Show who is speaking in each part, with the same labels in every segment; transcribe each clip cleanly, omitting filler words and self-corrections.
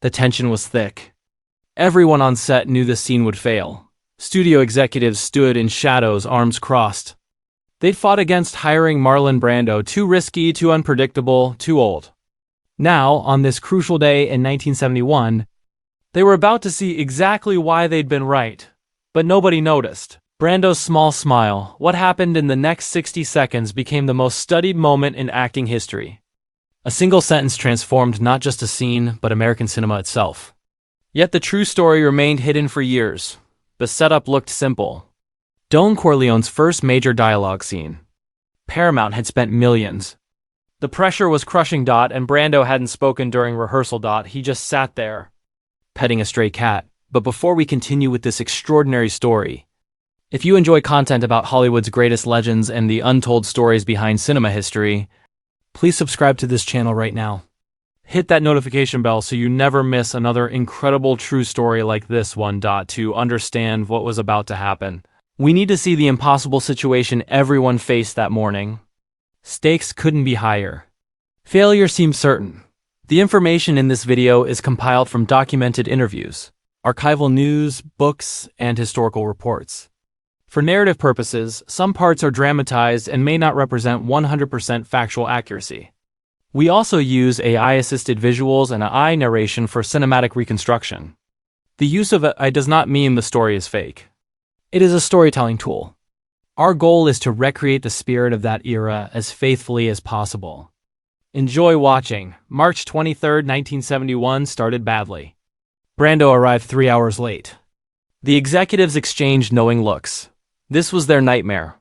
Speaker 1: The tension was thick. Everyone on set knew the scene would fail. Studio executives stood in shadows, arms crossed. They'd fought against hiring Marlon Brando, too risky, too unpredictable, too old. Now, on this crucial day in 1971, they were about to see exactly why they'd been right. But nobody noticed. Brando's small smile, what happened in the next 60 seconds, became the most studied moment in acting history. A single sentence transformed not just a scene, but American cinema itself. Yet the true story remained hidden for years. The setup looked simple. Don Corleone's first major dialogue scene. Paramount had spent millions. The pressure was crushing. And Brando hadn't spoken during rehearsal. He just sat there, petting a stray cat. But before we continue with this extraordinary story, if you enjoy content about Hollywood's greatest legends and the untold stories behind cinema history, please subscribe to this channel right now. Hit that notification bell so you never miss another incredible true story like this one. To understand what was about to happen, we need to see the impossible situation everyone faced that morning. Stakes couldn't be higher. Failure seemed certain. The information in this video is compiled from documented interviews, archival news, books, and historical reports. For narrative purposes, some parts are dramatized and may not represent 100% factual accuracy. We also use AI-assisted visuals and AI narration for cinematic reconstruction. The use of AI does not mean the story is fake. It is a storytelling tool. Our goal is to recreate the spirit of that era as faithfully as possible. Enjoy watching. March 23, 1971 started badly. Brando arrived 3 hours late. The executives exchanged knowing looks. This was their nightmare.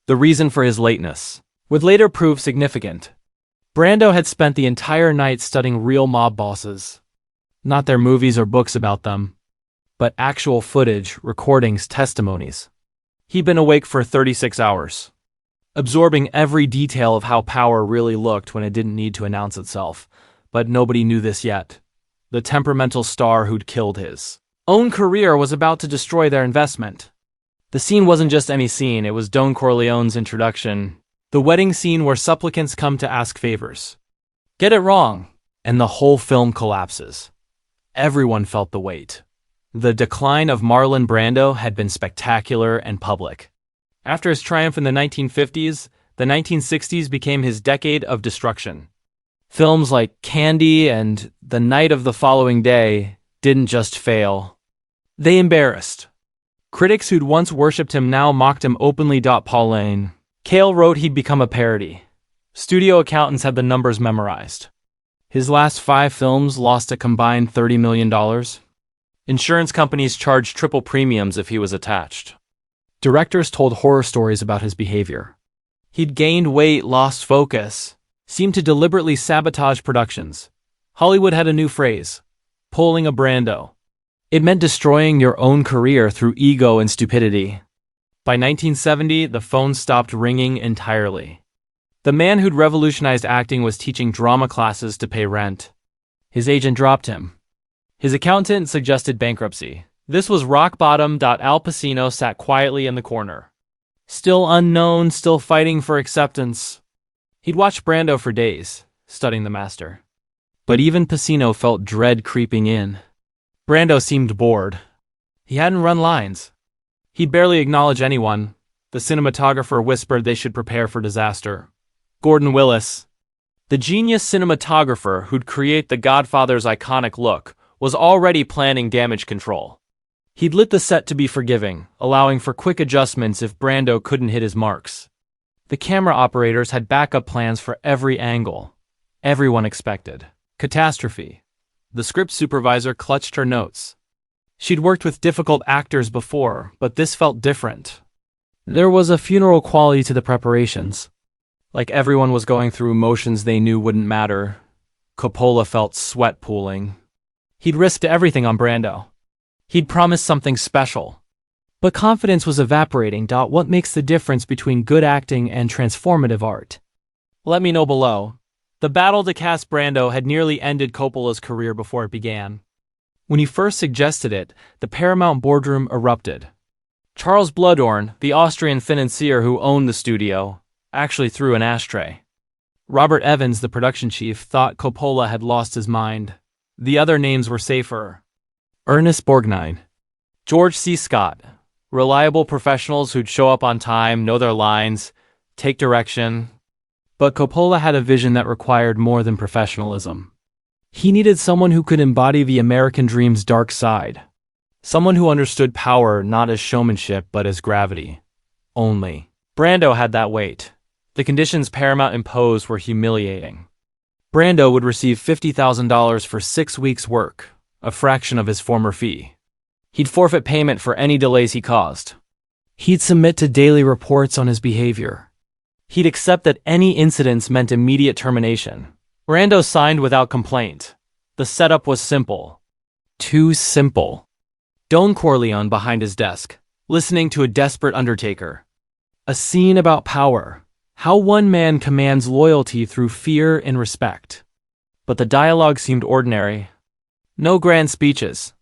Speaker 1: The reason for his lateness would later prove significant. Brando had spent the entire night studying real mob bosses. Not their movies or books about them, but actual footage, recordings, testimonies. He'd been awake for 36 hours, absorbing every detail of how power really looked when it didn't need to announce itself. But nobody knew this yet. The temperamental star who'd killed his own career was about to destroy their investment. The scene wasn't just any scene, it was Don Corleone's introduction. The wedding scene where supplicants come to ask favors. Get it wrong, and the whole film collapses. Everyone felt the weight. The decline of Marlon Brando had been spectacular and public. After his triumph in the 1950s, the 1960s became his decade of destruction. Films like Candy and The Night of the Following Day didn't just fail. They embarrassed. Critics who'd once worshipped him now mocked him openly. Pauline Kael wrote he'd become a parody. Studio accountants had the numbers memorized. His last 5 films lost a combined $30 million. Insurance companies charged triple premiums if he was attached. Directors told horror stories about his behavior. He'd gained weight, lost focus, seemed to deliberately sabotage productions. Hollywood had a new phrase: pulling a Brando. It meant destroying your own career through ego and stupidity. By 1970, the phone stopped ringing entirely. The man who'd revolutionized acting was teaching drama classes to pay rent. His agent dropped him. His accountant suggested bankruptcy. This was rock bottom. Al Pacino sat quietly in the corner. Still unknown, still fighting for acceptance. He'd watched Brando for days, studying the master. But even Pacino felt dread creeping in. Brando seemed bored. He hadn't run lines. He'd barely acknowledge anyone. The cinematographer whispered they should prepare for disaster. Gordon Willis, the genius cinematographer who'd create the Godfather's iconic look, was already planning damage control. He'd lit the set to be forgiving, allowing for quick adjustments if Brando couldn't hit his marks. The camera operators had backup plans for every angle. Everyone expected catastrophe. The script supervisor clutched her notes. She'd worked with difficult actors before, but this felt different. There was a funeral quality to the preparations. Like everyone was going through motions they knew wouldn't matter. Coppola felt sweat pooling. He'd risked everything on Brando. He'd promised something special. But confidence was evaporating. What makes the difference between good acting and transformative art? Let me know below. The battle to cast Brando had nearly ended Coppola's career before it began. When he first suggested it, the Paramount boardroom erupted. Charles Bluhdorn, the Austrian financier who owned the studio, actually threw an ashtray. Robert Evans, the production chief, thought Coppola had lost his mind. The other names were safer. Ernest Borgnine, George C. Scott, reliable professionals who'd show up on time, know their lines, take direction. But Coppola had a vision that required more than professionalism. He needed someone who could embody the American dream's dark side. Someone who understood power not as showmanship but as gravity. Only. Brando had that weight. The conditions Paramount imposed were humiliating. Brando would receive $50,000 for 6 weeks' work, a fraction of his former fee. He'd forfeit payment for any delays he caused. He'd submit to daily reports on his behavior. He'd accept that any incidents meant immediate termination. Brando signed without complaint. The setup was simple. Too simple. Don Corleone behind his desk, listening to a desperate undertaker. A scene about power. How one man commands loyalty through fear and respect. But the dialogue seemed ordinary. No grand speeches.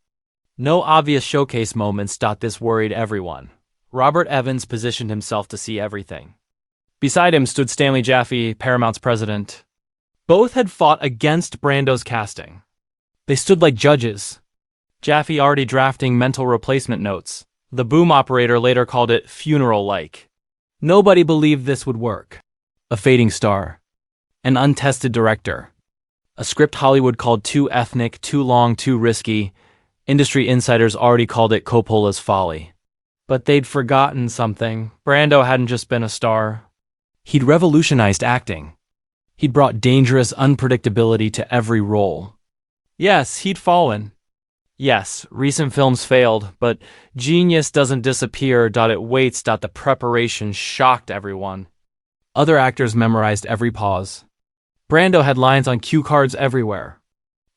Speaker 1: No obvious showcase moments. This worried everyone. Robert Evans positioned himself to see everything. Beside him stood Stanley Jaffe, Paramount's president. Both had fought against Brando's casting. They stood like judges. Jaffe already drafting mental replacement notes. The boom operator later called it funeral-like. Nobody believed this would work. A fading star. An untested director. A script Hollywood called too ethnic, too long, too risky. Industry insiders already called it Coppola's folly. But they'd forgotten something. Brando hadn't just been a star. He'd revolutionized acting. He'd brought dangerous unpredictability to every role. Yes, he'd fallen. Yes, recent films failed, but genius doesn't disappear. It waits. The preparation shocked everyone. Other actors memorized every pause. Brando had lines on cue cards everywhere.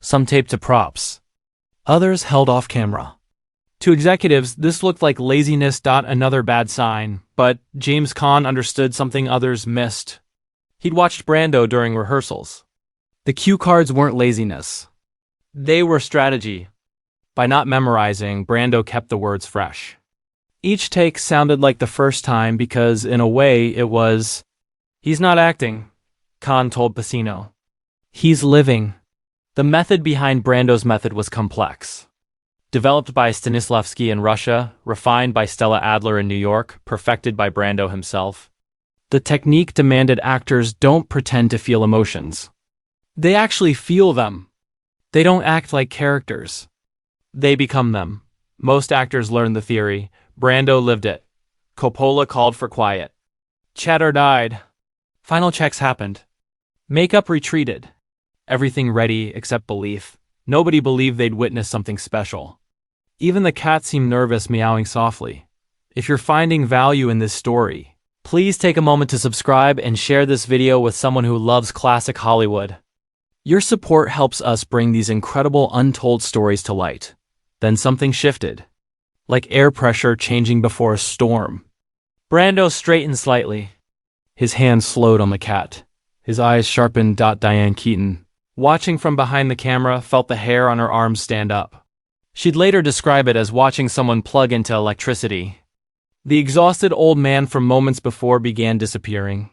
Speaker 1: Some taped to props. Others held off camera. To executives, this looked like laziness. Another bad sign, but James Caan understood something others missed. He'd watched Brando during rehearsals. The cue cards weren't laziness. They were strategy. By not memorizing, Brando kept the words fresh. Each take sounded like the first time because, in a way, it was, "He's not acting," Caan told Pacino. "He's living." The method behind Brando's method was complex. Developed by Stanislavski in Russia, refined by Stella Adler in New York, perfected by Brando himself. The technique demanded actors don't pretend to feel emotions. They actually feel them. They don't act like characters. They become them. Most actors learn the theory. Brando lived it. Coppola called for quiet. Chatter died. Final checks happened. Makeup retreated. Everything ready except belief. Nobody believed they'd witness something special. Even the cat seemed nervous, meowing softly. If you're finding value in this story, please take a moment to subscribe and share this video with someone who loves classic Hollywood. Your support helps us bring these incredible untold stories to light. Then something shifted. Like air pressure changing before a storm. Brando straightened slightly. His hand slowed on the cat. His eyes sharpened. Diane Keaton, watching from behind the camera, felt the hair on her arms stand up. She'd later describe it as watching someone plug into electricity. The exhausted old man from moments before began disappearing.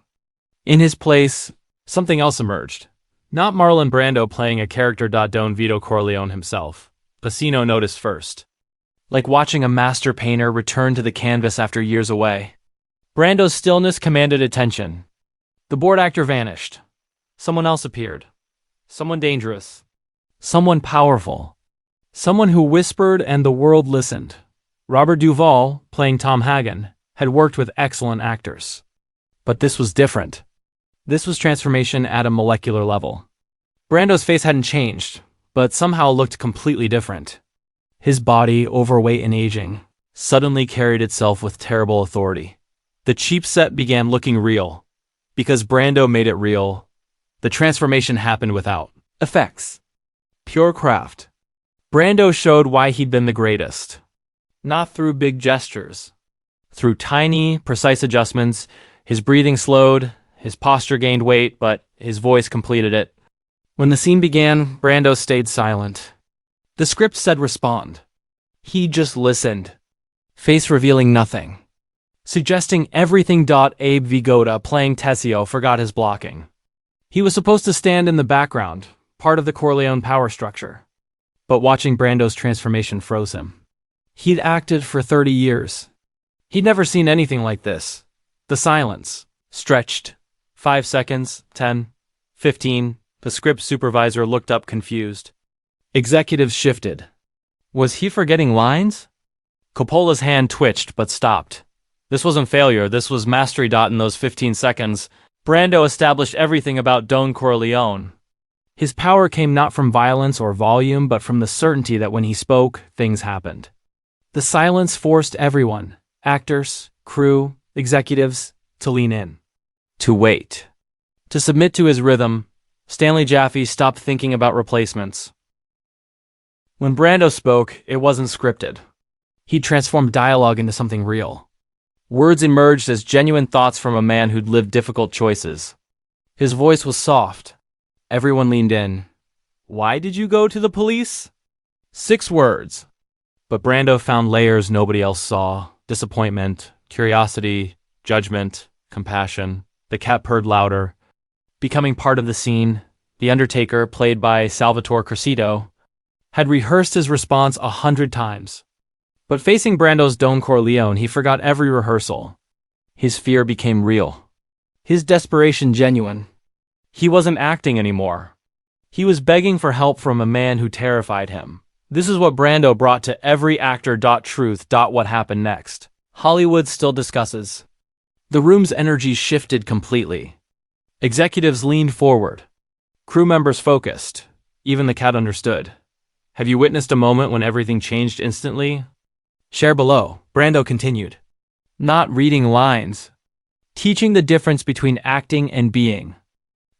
Speaker 1: In his place, something else emerged. Not Marlon Brando playing a character. Don Vito Corleone himself. Pacino noticed first. Like watching a master painter return to the canvas after years away. Brando's stillness commanded attention. The bored actor vanished. Someone else appeared. Someone dangerous. Someone powerful. Someone who whispered and the world listened. Robert Duvall, playing Tom Hagen, had worked with excellent actors. But this was different. This was transformation at a molecular level. Brando's face hadn't changed, but somehow looked completely different. His body, overweight and aging, suddenly carried itself with terrible authority. The cheap set began looking real. Because Brando made it real, the transformation happened without effects. Pure craft. Brando showed why he'd been the greatest. Not through big gestures. Through tiny, precise adjustments. His breathing slowed, his posture gained weight, but his voice completed it. When the scene began, Brando stayed silent. The script said respond. He just listened. Face revealing nothing. Suggesting everything. Abe Vigoda, playing Tessio, forgot his blocking. He was supposed to stand in the background, part of the Corleone power structure. But watching Brando's transformation froze him. He'd acted for 30 years. He'd never seen anything like this. The silence stretched. 5 seconds, 10, 15. The script supervisor looked up confused. Executives shifted. Was he forgetting lines? Coppola's hand twitched but stopped. This wasn't failure, this was mastery. In those 15 seconds, Brando established everything about Don Corleone. His power came not from violence or volume, but from the certainty that when he spoke, things happened. The silence forced everyone, actors, crew, executives, to lean in. To wait. To submit to his rhythm. Stanley Jaffe stopped thinking about replacements. When Brando spoke, it wasn't scripted. He transformed dialogue into something real. Words emerged as genuine thoughts from a man who'd lived difficult choices. His voice was soft. Everyone leaned in. Why did you go to the police? 6 words. But Brando found layers nobody else saw. Disappointment, curiosity, judgment, compassion. The cat purred louder. Becoming part of the scene, the Undertaker, played by Salvatore Cressida, had rehearsed his response 100 times. But facing Brando's Don Corleone, he forgot every rehearsal. His fear became real. His desperation genuine. He wasn't acting anymore. He was begging for help from a man who terrified him. This is what Brando brought to every actor. Truth. What happened next? Hollywood still discusses. The room's energy shifted completely. Executives leaned forward. Crew members focused. Even the cat understood. Have you witnessed a moment when everything changed instantly? Share below. Brando continued. Not reading lines. Teaching the difference between acting and being.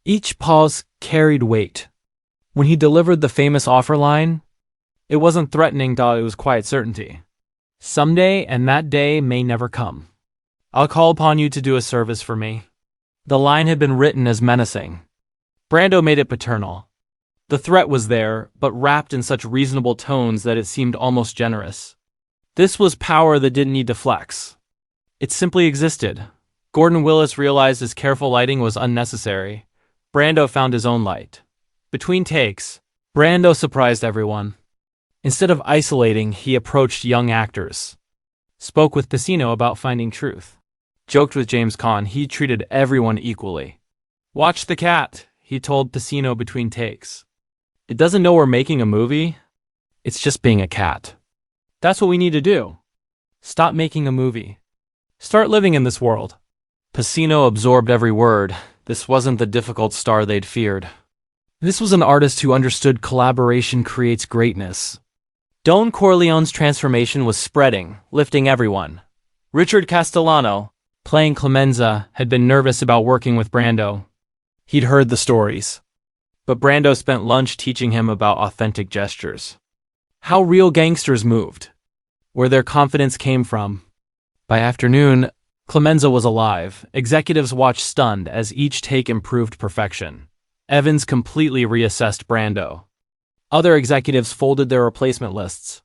Speaker 1: Each pause carried weight. When he delivered the famous offer line, it wasn't threatening, it was quiet certainty. Someday, and that day may never come. I'll call upon you to do a service for me. The line had been written as menacing. Brando made it paternal. The threat was there, but wrapped in such reasonable tones that it seemed almost generous. This was power that didn't need to flex. It simply existed. Gordon Willis realized his careful lighting was unnecessary. Brando found his own light. Between takes, Brando surprised everyone. Instead of isolating, he approached young actors. Spoke with Pacino about finding truth. Joked with James Caan. He treated everyone equally. Watch the cat, he told Pacino between takes. It doesn't know we're making a movie. It's just being a cat. That's what we need to do. Stop making a movie. Start living in this world. Pacino absorbed every word. This wasn't the difficult star they'd feared. This was an artist who understood collaboration creates greatness. Don Corleone's transformation was spreading, lifting everyone. Richard Castellano, playing Clemenza, had been nervous about working with Brando. He'd heard the stories. But Brando spent lunch teaching him about authentic gestures. How real gangsters moved. Where their confidence came from. By afternoon, Clemenza was alive. Executives watched stunned as each take improved perfection. Evans completely reassessed Brando. Other executives folded their replacement lists.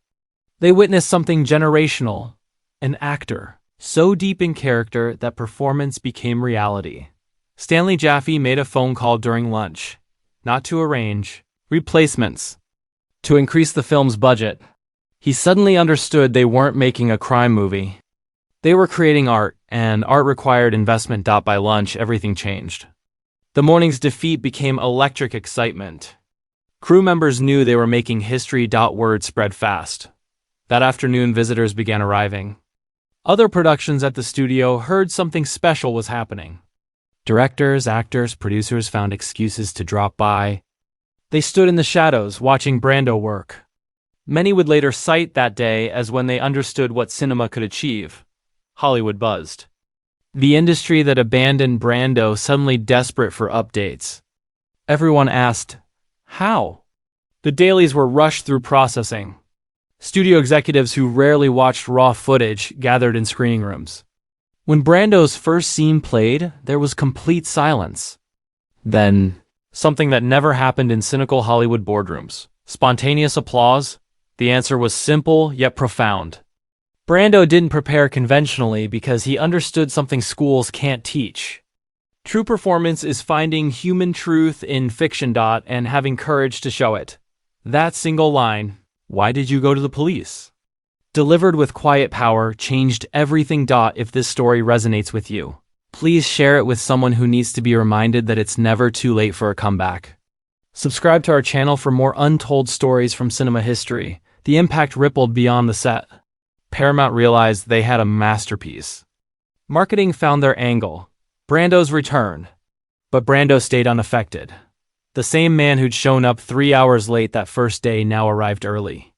Speaker 1: They witnessed something generational. An actor, so deep in character that performance became reality. Stanley Jaffe made a phone call during lunch. Not to arrange replacements. To increase the film's budget. He suddenly understood they weren't making a crime movie. They were creating art, and art required investment. By lunch, everything changed. The morning's defeat became electric excitement. Crew members knew they were making history. Word spread fast. That afternoon, visitors began arriving. Other productions at the studio heard something special was happening. Directors, actors, producers found excuses to drop by. They stood in the shadows, watching Brando work. Many would later cite that day as when they understood what cinema could achieve. Hollywood buzzed. The industry that abandoned Brando suddenly desperate for updates. Everyone asked, how? The dailies were rushed through processing. Studio executives who rarely watched raw footage gathered in screening rooms. When Brando's first scene played, there was complete silence. Then, something that never happened in cynical Hollywood boardrooms. Spontaneous applause. The answer was simple yet profound. Brando didn't prepare conventionally because he understood something schools can't teach. True performance is finding human truth in fiction. And having courage to show it. That single line, "Why did you go to the police?" delivered with quiet power, changed everything. If this story resonates with you, please share it with someone who needs to be reminded that it's never too late for a comeback. Subscribe to our channel for more untold stories from cinema history. The impact rippled beyond the set. Paramount realized they had a masterpiece. Marketing found their angle. Brando's return. But Brando stayed unaffected. The same man who'd shown up 3 hours late that first day now arrived early.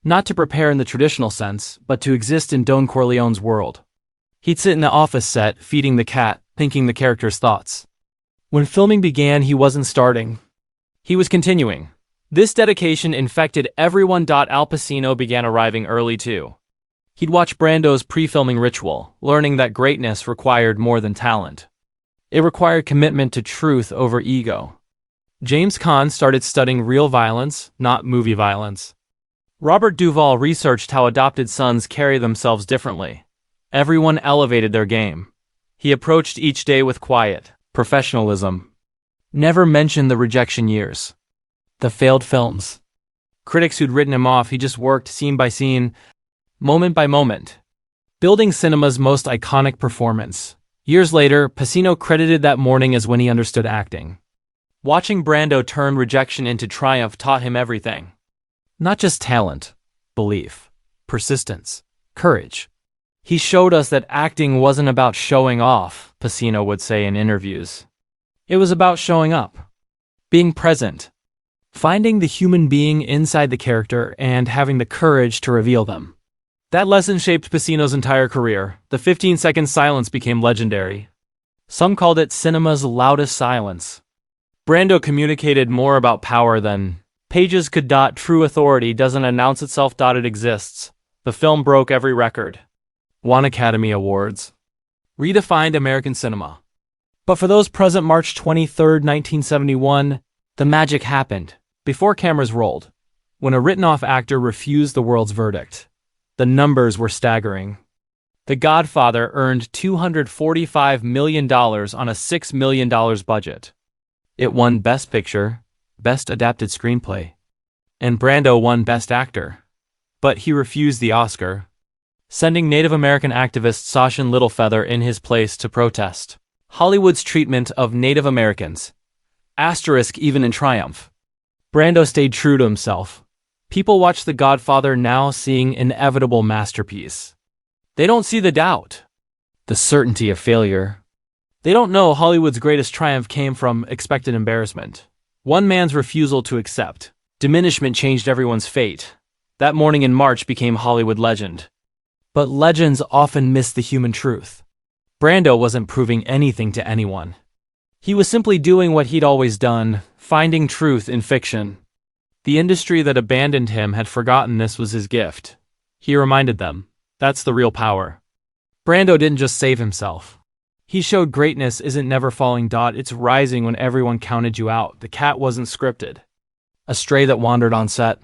Speaker 1: Not to prepare in the traditional sense, but to exist in Don Corleone's world. He'd sit in the office set, feeding the cat, thinking the character's thoughts. When filming began, he wasn't starting. He was continuing. This dedication infected everyone. Al Pacino began arriving early too. He'd watch Brando's pre-filming ritual, learning that greatness required more than talent. It required commitment to truth over ego. James Caan started studying real violence, not movie violence. Robert Duvall researched how adopted sons carry themselves differently. Everyone elevated their game. He approached each day with quiet professionalism. Never mentioned the rejection years. The failed films. Critics who'd written him off. He just worked scene by scene, moment by moment, building cinema's most iconic performance. Years later, Pacino credited that morning as when he understood acting. Watching Brando turn rejection into triumph taught him everything. Not just talent, belief, persistence, courage. He showed us that acting wasn't about showing off, Pacino would say in interviews. It was about showing up, being present, finding the human being inside the character and having the courage to reveal them. That lesson shaped Pacino's entire career. The 15-second silence became legendary. Some called it cinema's loudest silence. Brando communicated more about power than pages could. True authority doesn't announce itself. It exists. The film broke every record. Won Academy Awards. Redefined American cinema. But for those present March 23, 1971, the magic happened. Before cameras rolled. When a written-off actor refused the world's verdict. The numbers were staggering. The Godfather earned $245 million on a $6 million budget. It won Best Picture, Best Adapted Screenplay, and Brando won Best Actor. But he refused the Oscar, sending Native American activist Sachin Littlefeather in his place to protest Hollywood's treatment of Native Americans. Asterisk even in triumph. Brando stayed true to himself. People watch The Godfather now seeing inevitable masterpiece. They don't see the doubt, the certainty of failure. They don't know Hollywood's greatest triumph came from expected embarrassment. One man's refusal to accept. Diminishment changed everyone's fate. That morning in March became Hollywood legend. But legends often miss the human truth. Brando wasn't proving anything to anyone. He was simply doing what he'd always done, finding truth in fiction. The industry that abandoned him had forgotten this was his gift. He reminded them, that's the real power. Brando didn't just save himself. He showed greatness isn't never falling. It's rising when everyone counted you out. The cat wasn't scripted. A stray that wandered on set.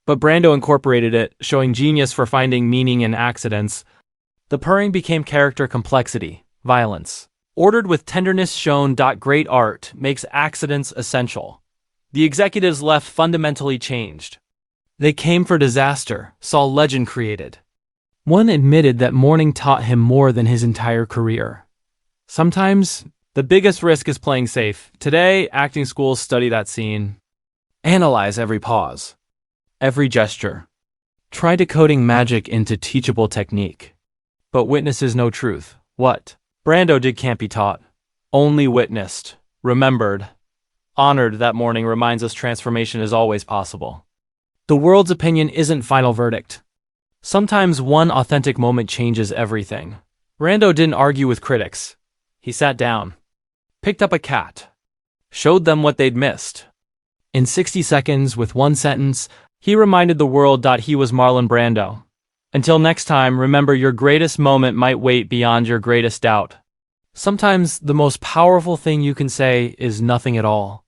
Speaker 1: But Brando incorporated it, showing genius for finding meaning in accidents. The purring became character complexity, violence. Ordered with tenderness shown. Great art makes accidents essential. The executives left fundamentally changed. They came for disaster, saw legend created. One admitted that mourning taught him more than his entire career. Sometimes, the biggest risk is playing safe. Today, acting schools study that scene. Analyze every pause, every gesture. Try decoding magic into teachable technique. But witnesses know truth. What Brando did can't be taught. Only witnessed, remembered, honored. That morning reminds us transformation is always possible. The world's opinion isn't final verdict. Sometimes one authentic moment changes everything. Brando didn't argue with critics. He sat down, picked up a cat, showed them what they'd missed. In 60 seconds, with one sentence, he reminded the world he was Marlon Brando. Until next time, remember your greatest moment might wait beyond your greatest doubt. Sometimes the most powerful thing you can say is nothing at all.